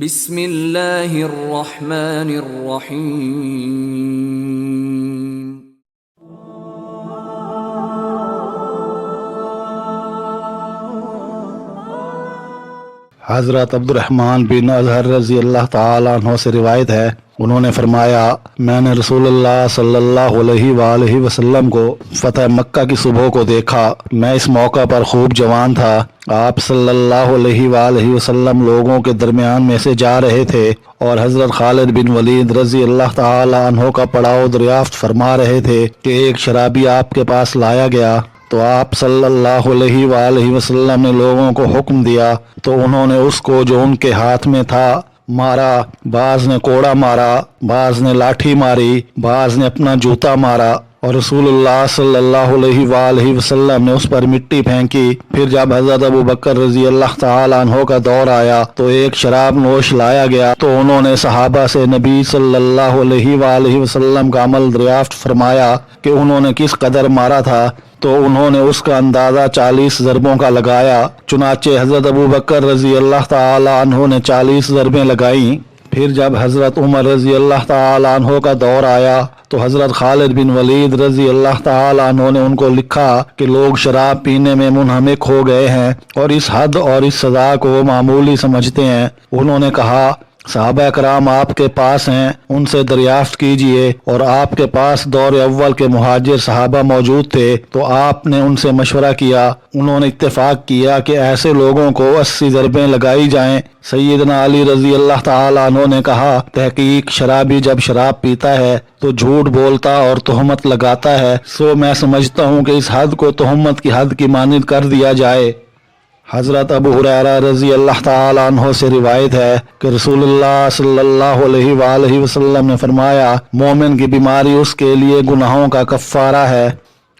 بسم اللہ الرحمن الرحیم۔ حضرت عبد الرحمن بن اظہر رضی اللہ تعالیٰ عنہ سے روایت ہے، انہوں نے فرمایا میں نے رسول اللہ صلی اللہ علیہ وآلہ وسلم کو فتح مکہ کی صبح کو دیکھا۔ میں اس موقع پر خوب جوان تھا۔ آپ صلی اللہ علیہ وآلہ وسلم لوگوں کے درمیان میں سے جا رہے تھے اور حضرت خالد بن ولید رضی اللہ تعالیٰ عنہ کا پڑاؤ دریافت فرما رہے تھے کہ ایک شرابی آپ کے پاس لایا گیا، تو آپ صلی اللہ علیہ وآلہ وسلم نے لوگوں کو حکم دیا تو انہوں نے اس کو جو ان کے ہاتھ میں تھا مارا، بعض نے کوڑا مارا، بعض نے لاٹھی ماری، بعض نے اپنا جوتا مارا، اور رسول اللہ صلی اللہ علیہ وآلہ وسلم نے اس پر مٹی پھینکی۔ پھر جب حضرت ابو بکر رضی اللہ تعالیٰ عنہ کا دور آیا تو ایک شراب نوش لایا گیا، تو انہوں نے صحابہ سے نبی صلی اللہ علیہ وآلہ وسلم کا عمل دریافت فرمایا کہ انہوں نے کس قدر مارا تھا، تو انہوں نے اس کا اندازہ 40 ضربوں کا لگایا۔ چنانچہ حضرت ابو بکر رضی اللہ تعالی عنہ نے 40 ضربیں لگائیں۔ پھر جب حضرت عمر رضی اللہ تعالی عنہ کا دور آیا تو حضرت خالد بن ولید رضی اللہ تعالی عنہ نے ان کو لکھا کہ لوگ شراب پینے میں منہمک ہو گئے ہیں اور اس حد اور اس سزا کو معمولی سمجھتے ہیں۔ انہوں نے کہا صحابہ کرام آپ کے پاس ہیں، ان سے دریافت کیجئے، اور آپ کے پاس دور اول کے مہاجر صحابہ موجود تھے تو آپ نے ان سے مشورہ کیا، انہوں نے اتفاق کیا کہ ایسے لوگوں کو 80 ضربیں لگائی جائیں۔ سیدنا علی رضی اللہ تعالیٰ عنہ نے کہا تحقیق شرابی جب شراب پیتا ہے تو جھوٹ بولتا اور تہمت لگاتا ہے، سو میں سمجھتا ہوں کہ اس حد کو تہمت کی حد کی مانند کر دیا جائے۔ حضرت ابو ہریرہ رضی اللہ تعالیٰ عنہ سے روایت ہے کہ رسول اللہ صلی اللہ علیہ وآلہ وسلم نے فرمایا مومن کی بیماری اس کے لیے گناہوں کا کفارہ ہے۔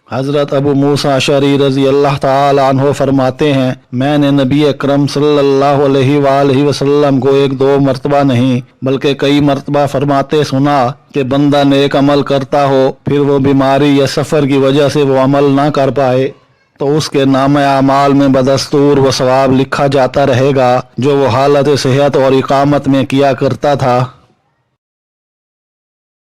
حضرت ابو موسیٰ اشعری رضی اللہ تعالیٰ عنہ فرماتے ہیں میں نے نبی اکرم صلی اللہ علیہ وآلہ وسلم کو ایک دو مرتبہ نہیں بلکہ کئی مرتبہ فرماتے سنا کہ بندہ نیک عمل کرتا ہو، پھر وہ بیماری یا سفر کی وجہ سے وہ عمل نہ کر پائے تو اس کے نامہ اعمال میں بدستور و ثواب لکھا جاتا رہے گا جو وہ حالت صحت اور اقامت میں کیا کرتا تھا۔